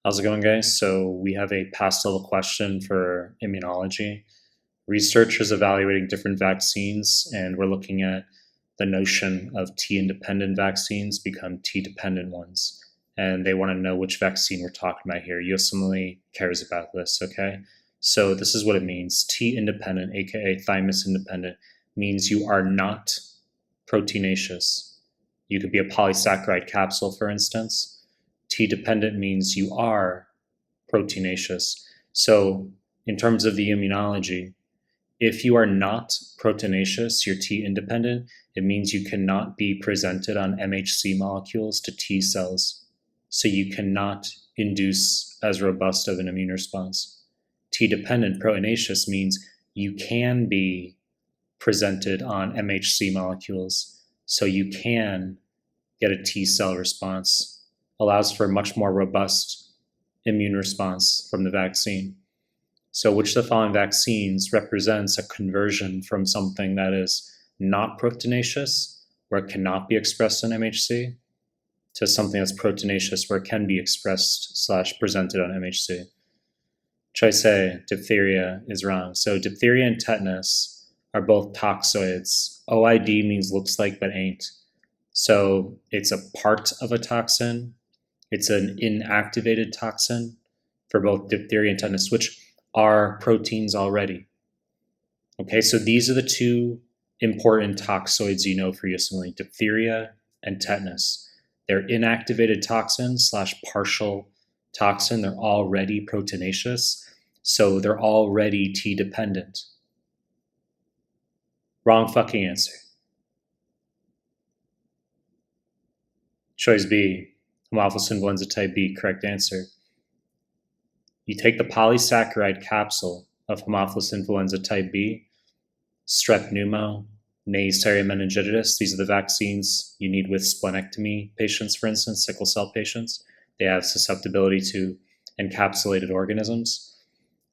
How's it going, guys? So we have a past level question for immunology. Researchers evaluating different vaccines, and we're looking at the notion of T-independent vaccines become T-dependent ones. And they want to know which vaccine we're talking about here. USMLE cares about this, okay? So this is what it means. T-independent, aka thymus independent, means you are not proteinaceous. You could be a polysaccharide capsule, for instance. T-dependent means you are proteinaceous. So in terms of the immunology, if you are not proteinaceous, you're T-independent, it means you cannot be presented on MHC molecules to T cells. So you cannot induce as robust of an immune response. T-dependent proteinaceous means you can be presented on MHC molecules, so you can get a T cell response, allows for a much more robust immune response from the vaccine. So which of the following vaccines represents a conversion from something that is not proteinaceous, where it cannot be expressed in MHC, to something that's proteinaceous, where it can be expressed / presented on MHC? Choice A, diphtheria, is wrong. So diphtheria and tetanus are both toxoids. OID means looks like but ain't. So it's a part of a toxin. It's an inactivated toxin for both diphtheria and tetanus, which are proteins already. Okay, so these are the two important toxoids you know for USMLE, diphtheria and tetanus. They're inactivated toxins / partial toxin. They're already proteinaceous, so they're already T-dependent. Wrong fucking answer. Choice B, Haemophilus influenza type B, correct answer. You take the polysaccharide capsule of Haemophilus influenza type B, strep pneumo, Neisseria meningitis. These are the vaccines you need with splenectomy patients, for instance, sickle cell patients. They have susceptibility to encapsulated organisms.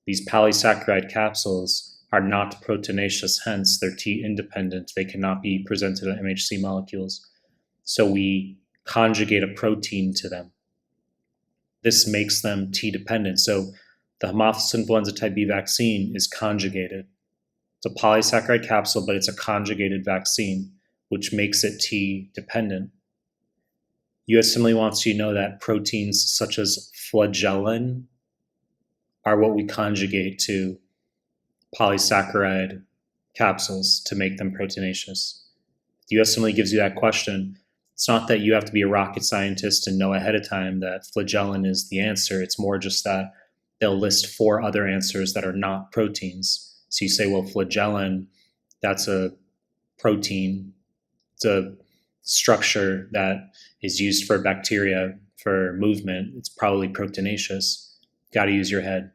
These polysaccharide capsules are not proteinaceous, hence they're T-independent. They cannot be presented on MHC molecules. So we conjugate a protein to them. This makes them T-dependent. So the Haemophilus influenza type B vaccine is conjugated. It's a polysaccharide capsule, but it's a conjugated vaccine, which makes it T-dependent. USMLE wants you to know that proteins such as flagellin are what we conjugate to polysaccharide capsules to make them proteinaceous. The USMLE gives you that question. It's not that you have to be a rocket scientist and know ahead of time that flagellin is the answer. It's more just that they'll list 4 other answers that are not proteins. So you say, well, flagellin, that's a protein. It's a structure that is used for bacteria for movement. It's probably proteinaceous. Got to use your head.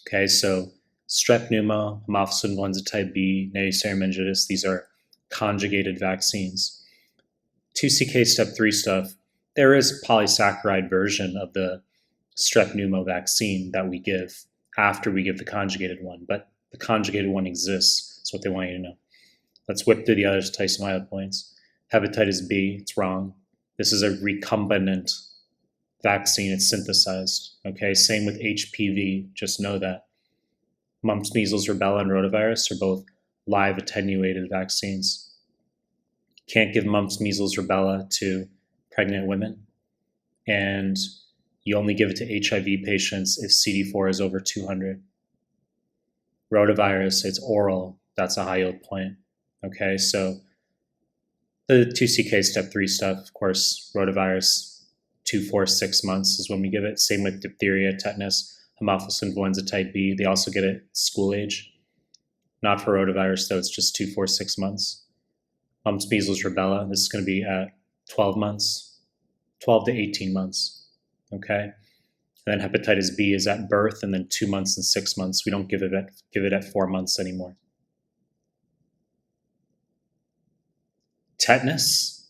Okay, so strep pneumo, Haemophilus influenza type B, Neisseria meningitis, these are conjugated vaccines. 2CK step 3 stuff, there is a polysaccharide version of the strep pneumo vaccine that we give after we give the conjugated one, but the conjugated one exists. That's what they want you to know. Let's whip through the others to some other points. Hepatitis B, it's wrong. This is a recombinant vaccine. It's synthesized. Okay, same with HPV. Just know that. Mumps, measles, rubella, and rotavirus are both live attenuated vaccines. Can't give mumps, measles, rubella to pregnant women. And you only give it to HIV patients if CD4 is over 200. Rotavirus, it's oral. That's a high yield point. Okay, so the 2CK step 3 stuff, of course, rotavirus, 2, 4, 6 months is when we give it. Same with diphtheria, tetanus, Haemophilus influenza type B. They also get it school age. Not for rotavirus, though. It's just 2, 4, 6 months. Mumps, measles, rubella, this is going to be at 12 months, 12 to 18 months. Okay? And then hepatitis B is at birth, and then 2 months and 6 months. We don't give it at 4 months anymore. Tetanus,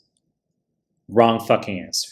wrong fucking answer.